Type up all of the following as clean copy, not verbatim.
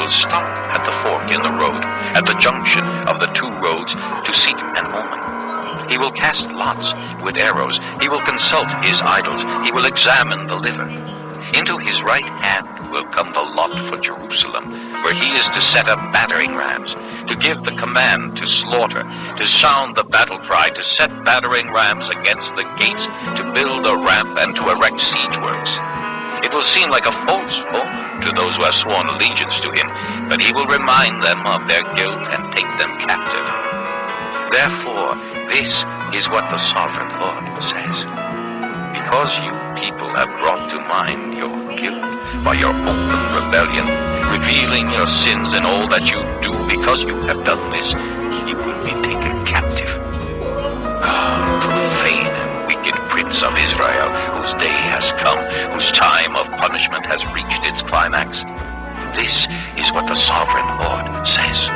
will stop at the fork in the road, at the junction of the two roads, to seek an omen. He will cast lots with arrows. He will consult his idols. He will examine the liver. Into his right hand will come the lot for Jerusalem, where he is to set up battering rams, to give the command to slaughter, to sound the battle cry, to set battering rams against the gates, to build a ramp and to erect siege works. It will seem like a false omen to those who have sworn allegiance to him, but he will remind them of their guilt and take them captive. Therefore, this is what the sovereign Lord says. Because you people have brought to mind your guilt by your open rebellion, revealing your sins and all that you do, because you have done this, you will be taken captive. Profane and wicked Prince of Israel, whose day has come, whose time of punishment has reached its climax. This is what the sovereign Lord says.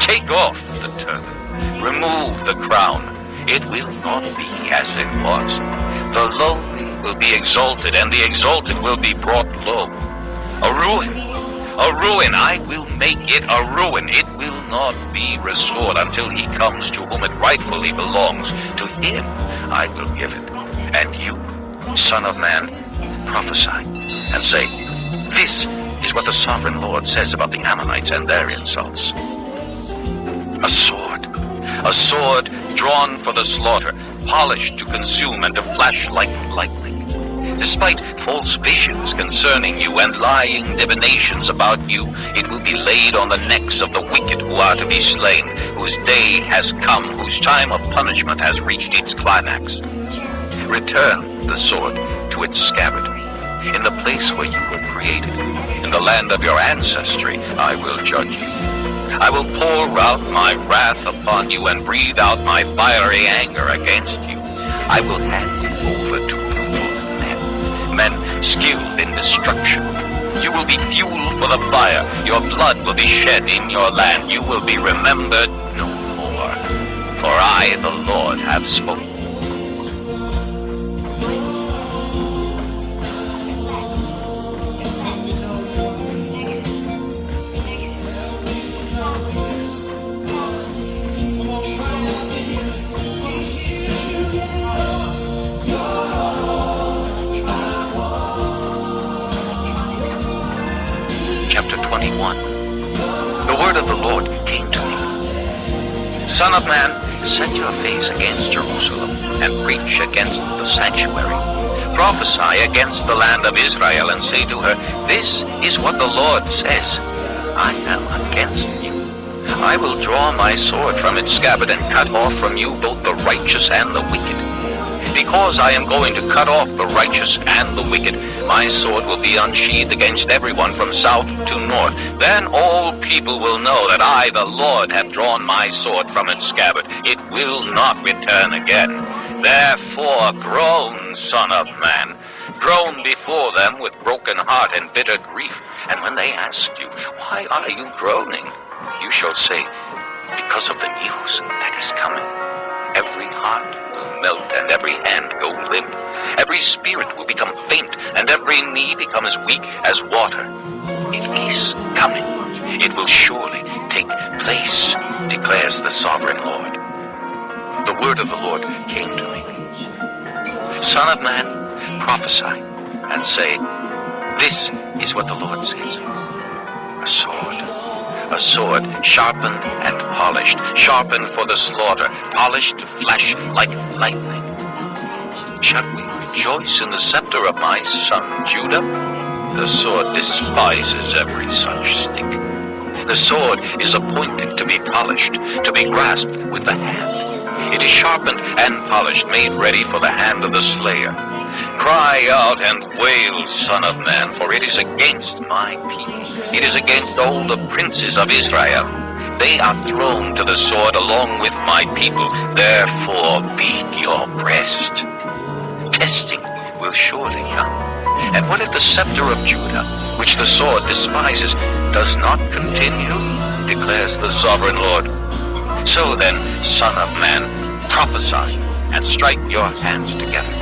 Take off the turban. Remove the crown. It will not be as it was. The lowly will be exalted, and the exalted will be brought low. A ruin. I will make it a ruin. It will not be restored until he comes to whom it rightfully belongs. To him I will give it. And you, Son of Man, prophesy and say, this is what the sovereign Lord says about the Ammonites and their insults. A sword drawn for the slaughter, polished to consume and to flash like lightning. Despite false visions concerning you and lying divinations about you, it will be laid on the necks of the wicked who are to be slain, whose day has come, whose time of punishment has reached its climax. Return the sword to its scabbard. In the place where you were created, in the land of your ancestry, I will judge you. I will pour out my wrath upon you and breathe out my fiery anger against you. I will hand you over to brutal men skilled in destruction. You will be fuel for the fire. Your blood will be shed in your land. You will be remembered no more. For I, the Lord, have spoken. Chapter 21. The word of the Lord came to me. Son of man, set your face against Jerusalem and preach against the sanctuary. Prophesy against the land of Israel and say to her, this is what the Lord says. I am against you. I will draw my sword from its scabbard and cut off from you both the righteous and the wicked. Because I am going to cut off the righteous and the wicked, my sword will be unsheathed against everyone from south to north. Then all people will know that I, the Lord, have drawn my sword from its scabbard. It will not return again. Therefore groan, Son of Man. Groan before them with broken heart and bitter grief. And when they ask you, why are you groaning? You shall say, because of the news that is coming. Every heart will melt and every hand go limp. Every spirit will become faint and every knee become as weak as water. It is coming. It will surely take place, declares the sovereign Lord. The word of the Lord came to me. Son of man, prophesy and say, this is what the Lord says. A sword sharpened and polished, sharpened for the slaughter, polished to flash like lightning. Shall we rejoice in the scepter of my son Judah? The sword despises every such stick. The sword is appointed to be polished, to be grasped with the hand. It is sharpened and polished, made ready for the hand of the slayer. Cry out and wail, Son of Man, for it is against my people. It is against all the princes of Israel. They are thrown to the sword along with my people. Therefore beat your breast. Testing will surely come. And what if the scepter of Judah, which the sword despises, does not continue? Declares the sovereign Lord. So then, Son of Man, prophesy and strike your hands together.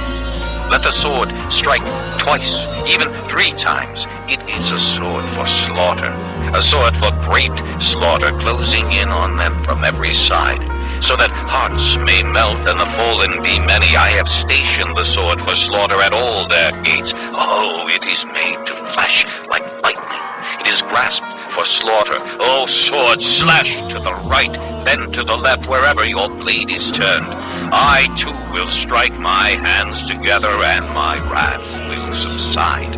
Let the sword strike twice, even 3 times. It is a sword for slaughter, a sword for great slaughter, closing in on them from every side, so that hearts may melt and the fallen be many. I have stationed the sword for slaughter at all their gates. Oh, it is made to flash like lightning. It is grasped for slaughter. Oh, sword, slash to the right, then to the left, wherever your blade is turned. I too will strike my hands together, and my wrath will subside.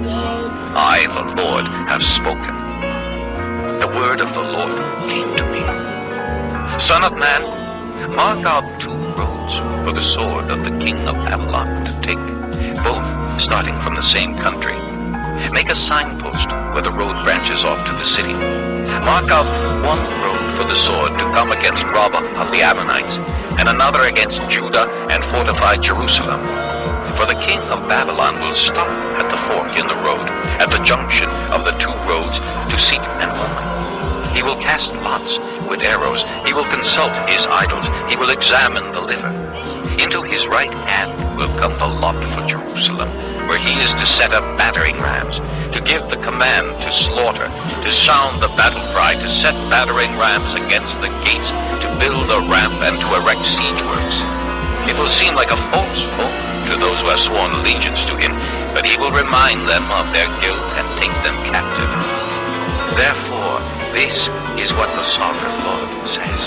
I, the Lord, have spoken. The word of the Lord came to me. Son of man, mark out 2 roads for the sword of the king of Babylon to take, both starting from the same country. Make a signpost where the road branches off to the city. Mark out 1 road for the sword to come against Rabbah of the Ammonites, and another against Judah and fortify Jerusalem. For the king of Babylon will stop at the fork in the road, at the junction of the 2 roads, to seek an omen. He will cast lots with arrows. He will consult his idols. He will examine the liver. Into his right hand will come the lot for Jerusalem, where he is to set up battering rams, to give the command to slaughter, to sound the battle cry, to set battering rams against the gates, to build a ramp and to erect siege works. It will seem like a false hope to those who have sworn allegiance to him, but he will remind them of their guilt and take them captive. Therefore, this is what the sovereign Lord says.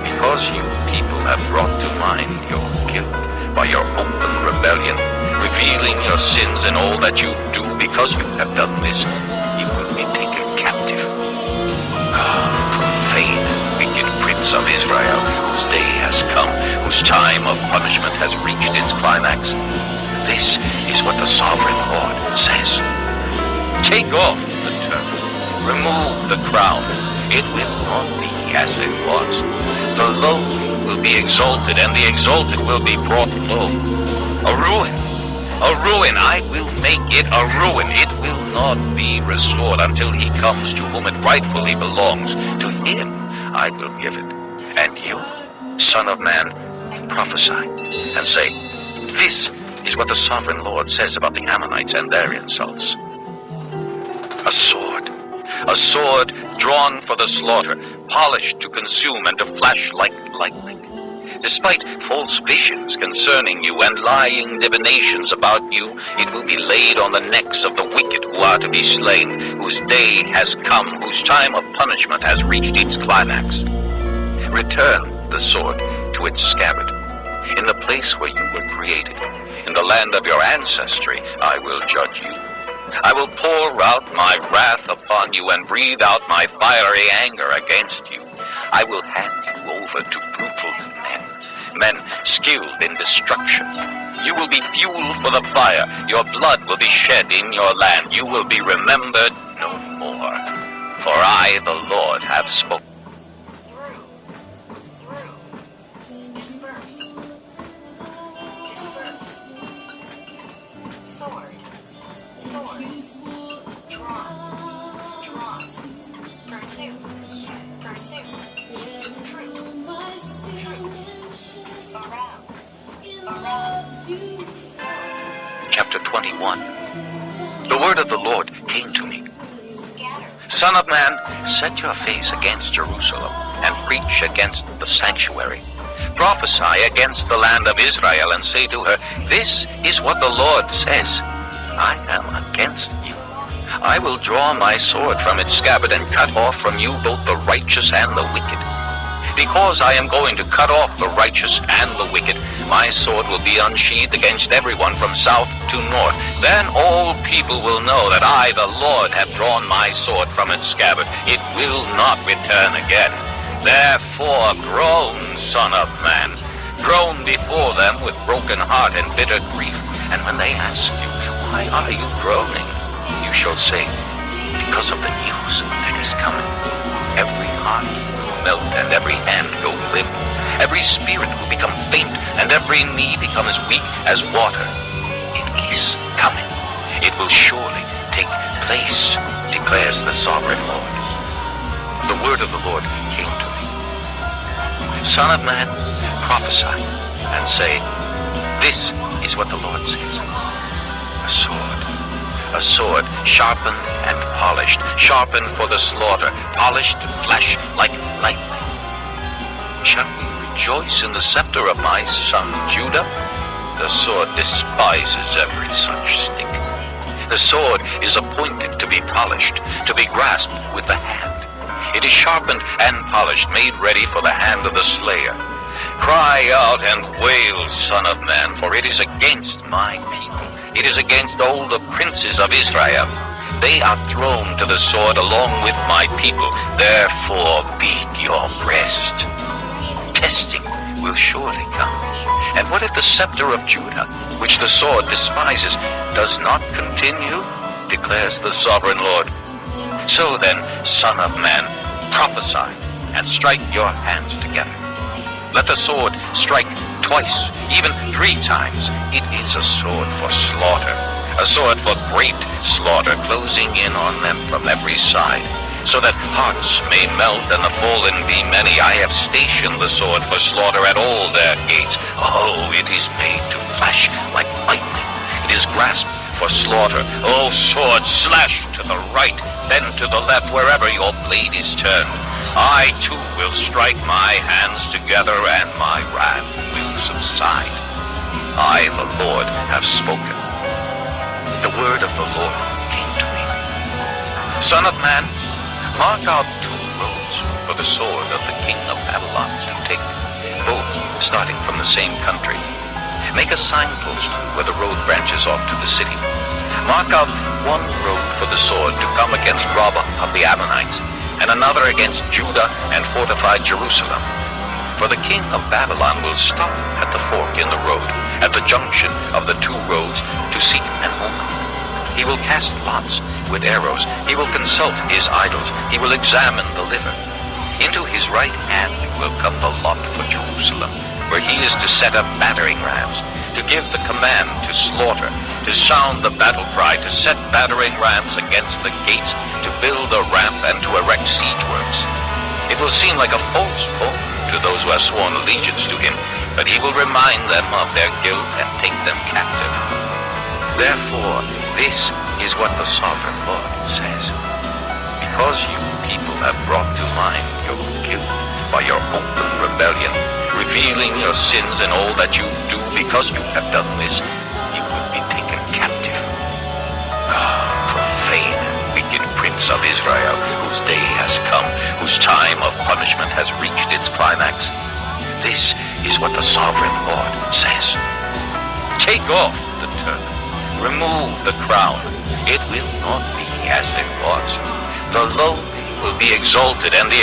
Because you people have brought to mind your guilt by your open rebellion, revealing your sins and all that you do, because you have done this, you will be taken captive. Profane, wicked prince of Israel, whose day has come, whose time of punishment has reached its climax. This is what the sovereign Lord says. Take off the turban, remove the crown. It will not be as it was. The low will be exalted, and the exalted will be brought low. A ruin, I will make it a ruin. It will not be restored until he comes to whom it rightfully belongs. To him I will give it. And you, son of man, prophesy and say, this is what the sovereign Lord says about the Ammonites and their insults. A sword drawn for the slaughter, polished to consume and to flash like lightning. Despite false visions concerning you and lying divinations about you, it will be laid on the necks of the wicked who are to be slain, whose day has come, whose time of punishment has reached its climax. Return the sword to its scabbard. In the place where you were created, in the land of your ancestry, I will judge you. I will pour out my wrath upon you and breathe out my fiery anger against you. I will hand you over to brutal men skilled in destruction. You will be fuel for the fire. Your blood will be shed in your land. You will be remembered no more. For I, the Lord, have spoken. Chapter 21. The word of the Lord came to me. Son of man, set your face against Jerusalem and preach against the sanctuary. Prophesy against the land of Israel and say to her, this is what the Lord says. I am against you. I will draw my sword from its scabbard and cut off from you both the righteous and the wicked. Because I am going to cut off the righteous and the wicked, my sword will be unsheathed against everyone from south to north. Then all people will know that I, the Lord, have drawn my sword from its scabbard. It will not return again. Therefore groan, son of man. Groan before them with broken heart and bitter grief. And when they ask you, why are you groaning? You shall say, because of the news that is coming. Every heart melt and every hand go limp. Every spirit will become faint and every knee become as weak as water. It is coming. It will surely take place, declares the sovereign Lord. The word of the Lord came to me. Son of man, prophesy and say, this is what the Lord says. A sword, sharpened and polished, sharpened for the slaughter, polished to flash like lightning. Shall we rejoice in the scepter of my son Judah? The sword despises every such stick. The sword is appointed to be polished, to be grasped with the hand. It is sharpened and polished, made ready for the hand of the slayer. Cry out and wail, Son of Man, for it is against my people. It is against all the princes of Israel. They are thrown to the sword along with my people. Therefore beat your breast. Testing will surely come. And what if the scepter of Judah, which the sword despises, does not continue? Declares the sovereign Lord. So then, Son of Man, prophesy and strike your hands together. Let the sword strike twice, even 3 times. It is a sword for slaughter, a sword for great slaughter, closing in on them from every side, so that hearts may melt and the fallen be many. I have stationed the sword for slaughter at all their gates. Oh, it is made to flash like lightning. It is grasped for slaughter. Oh, sword, slash to the right, then to the left, wherever your blade is turned. I too will strike my hands together, and my wrath will subside. I, the Lord, have spoken. The word of the Lord came to me. Son of man, mark out 2 roads for the sword of the king of Babylon to take, both starting from the same country. Make a signpost where the road branches off to the city. Mark out 1 road for the sword to come against Rabbah of the Ammonites, and another against Judah and fortify Jerusalem. For the king of Babylon will stop at the fork in the road, at the junction of the 2 roads, to seek an omen. He will cast lots with arrows. He will consult his idols. He will examine the liver. Into his right hand will come the lot for Jerusalem, where he is to set up battering rams, to give the command to slaughter, to sound the battle cry, to set battering rams against the gates, to build a ramp, and to erect siege works. It will seem like a false hope to those who have sworn allegiance to him, but he will remind them of their guilt and take them captive. Therefore, this is what the sovereign Lord says. Because you people have brought to mind your guilt by your open rebellion, revealing your sins and all that you do, because you have done this, you will be taken captive. Profane, wicked prince of Israel, whose day has come, whose time of punishment has reached its climax. This is what the sovereign Lord says. Take off the turban, remove the crown. It will not be as it was. The lowly will be exalted, and the